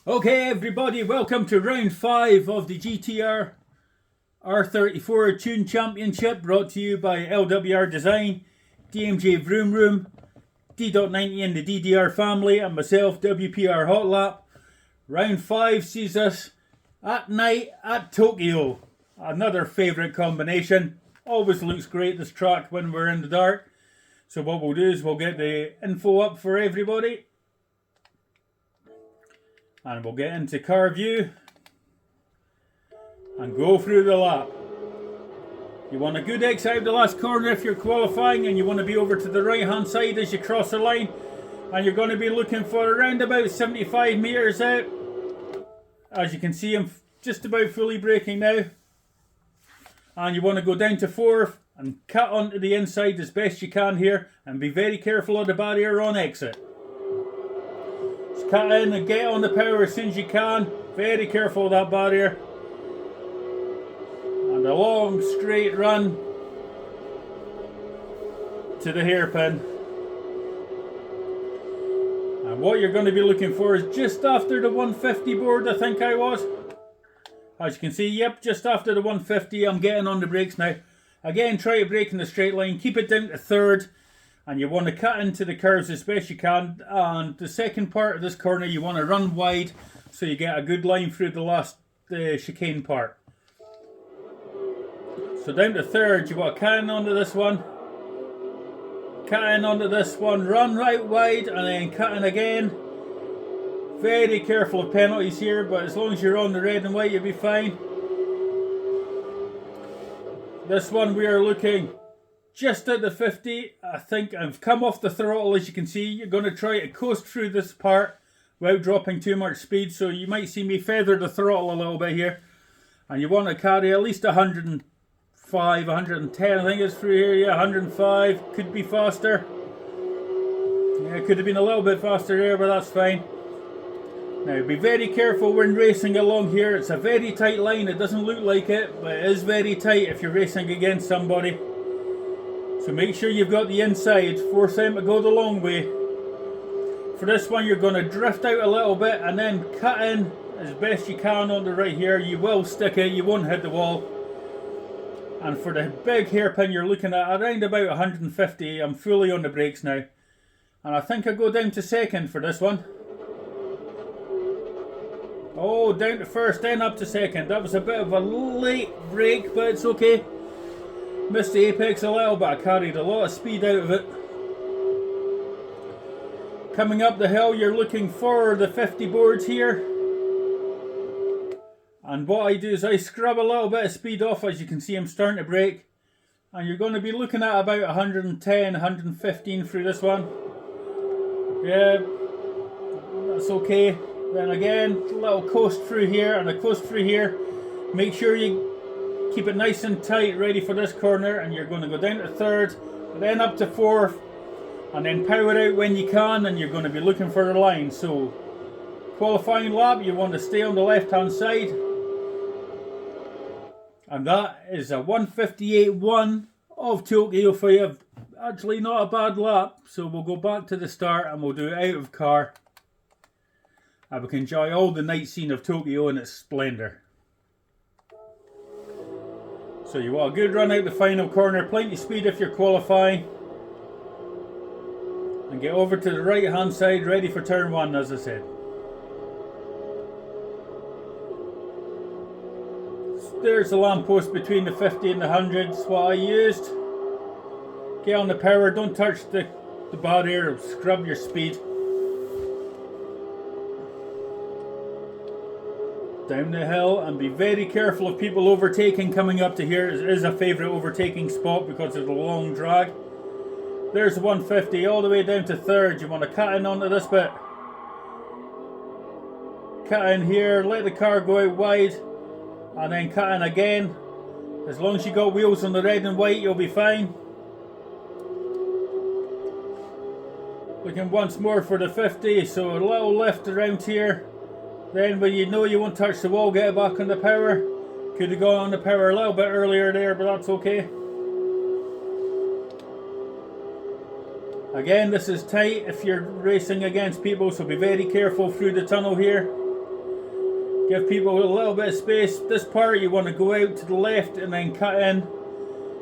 Okay everybody, welcome to round 5 of the GTR R34 Tune Championship, brought to you by LWR Design, DMJ Vroom Room, D.90 and the DDR family, and myself, WPR Hotlap. Round 5 sees us at night at Tokyo. Another favourite combination. Always looks great, this track, when we're in the dark. So what we'll do is we'll get the info up for everybody. And we'll get into car view and go through the lap. You want a good exit out of the last corner if you're qualifying, and you want to be over to the right hand side as you cross the line, and you're going to be looking for around about 75 metres out. As you can see, I'm just about fully braking now, and you want to go down to 4th and cut onto the inside as best you can here, and be very careful of the barrier on exit. Cut in and get on the power as soon as you can. Very careful of that barrier. And a long straight run to the hairpin. And what you're going to be looking for is just after the 150 board, I think I was. As you can see, yep, just after the 150, I'm getting on the brakes now. Again, try to brake in the straight line. Keep it down to 3rd. And you want to cut into the curves as best you can. And the second part of this corner, you want to run wide so you get a good line through the last chicane part. So down to 3rd, you want to cut in onto this one. Cut in onto this one, run right wide, and then cut in again. Very careful of penalties here, but as long as you're on the red and white, you'll be fine. This one we are looking just at the 50. I think I've come off the throttle. As you can see, you're going to try to coast through this part without dropping too much speed, so you might see me feather the throttle a little bit here. And you want to carry at least 105, 110 I think it's through here. Yeah, 105, could be faster. Yeah, it could have been a little bit faster there, but that's fine. Now be very careful when racing along here. It's a very tight line. It doesn't look like it, but it is very tight if you're racing against somebody. So make sure you've got the inside, force them to go the long way. For this one, you're going to drift out a little bit and then cut in as best you can on the right here. You will stick it, you won't hit the wall. And for the big hairpin, you're looking at around about 150. I'm fully on the brakes now. And I think I go down to 2nd for this one. Oh, down to 1st, then up to 2nd. That was a bit of a late brake, but it's okay. Missed the apex a little, but I carried a lot of speed out of it. Coming up the hill, you're looking for the 50 boards here. And what I do is I scrub a little bit of speed off. As you can see, I'm starting to brake. And you're going to be looking at about 110, 115 through this one. Yeah, that's okay. Then again, a little coast through here and a coast through here. Make sure you keep it nice and tight, ready for this corner, and you're going to go down to 3rd, then up to 4th, and then power out when you can, and you're going to be looking for the line. So, qualifying lap, you want to stay on the left hand side, and that is a 158.1 of Tokyo for you. Actually not a bad lap, so we'll go back to the start and we'll do it out of car, and we can enjoy all the night scene of Tokyo in its splendour. So you want a good run out the final corner, plenty of speed if you're qualifying. And get over to the right hand side, ready for turn 1, as I said. There's the lamppost between the 50 and the 100s, what I used. Get on the power, don't touch the barrier, it'll scrub your speed. Down the hill, and be very careful of people overtaking coming up to here. It is a favourite overtaking spot because of the long drag. There's the 150 all the way down to 3rd. You want to cut in onto this bit. Cut in here, let the car go out wide, and then cut in again. As long as you got wheels on the red and white, you'll be fine. Looking once more for the 50, so a little left around here. Then when you know you won't touch the wall, get it back on the power. Could have gone on the power a little bit earlier there, but that's okay. Again, this is tight if you're racing against people, so be very careful through the tunnel here. Give people a little bit of space. This part you want to go out to the left and then cut in.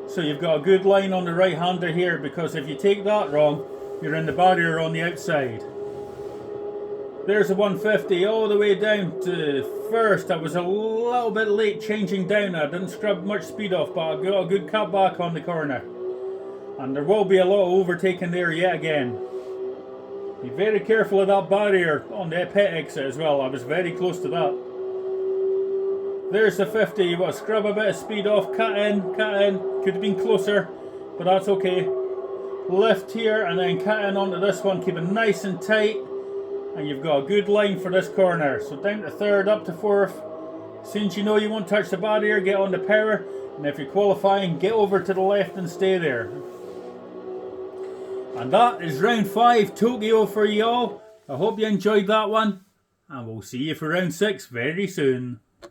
So you've got a good line on the right hander here, because if you take that wrong, you're in the barrier on the outside. There's a 150 all the way down to first. I was a little bit late changing down. I didn't scrub much speed off, but I got a good cut back on the corner. And there will be a lot of overtaking there yet again. Be very careful of that barrier on the pit exit as well. I was very close to that. There's the 50. You've got to scrub a bit of speed off. Cut in, cut in. Could have been closer, but that's okay. Lift here and then cut in onto this one. Keep it nice and tight. And you've got a good line for this corner. So down to third, up to fourth. As soon as you know you won't touch the barrier, get on the power. And if you're qualifying, get over to the left and stay there. And that is round 5 Tokyo for you all. I hope you enjoyed that one. And we'll see you for round 6 very soon.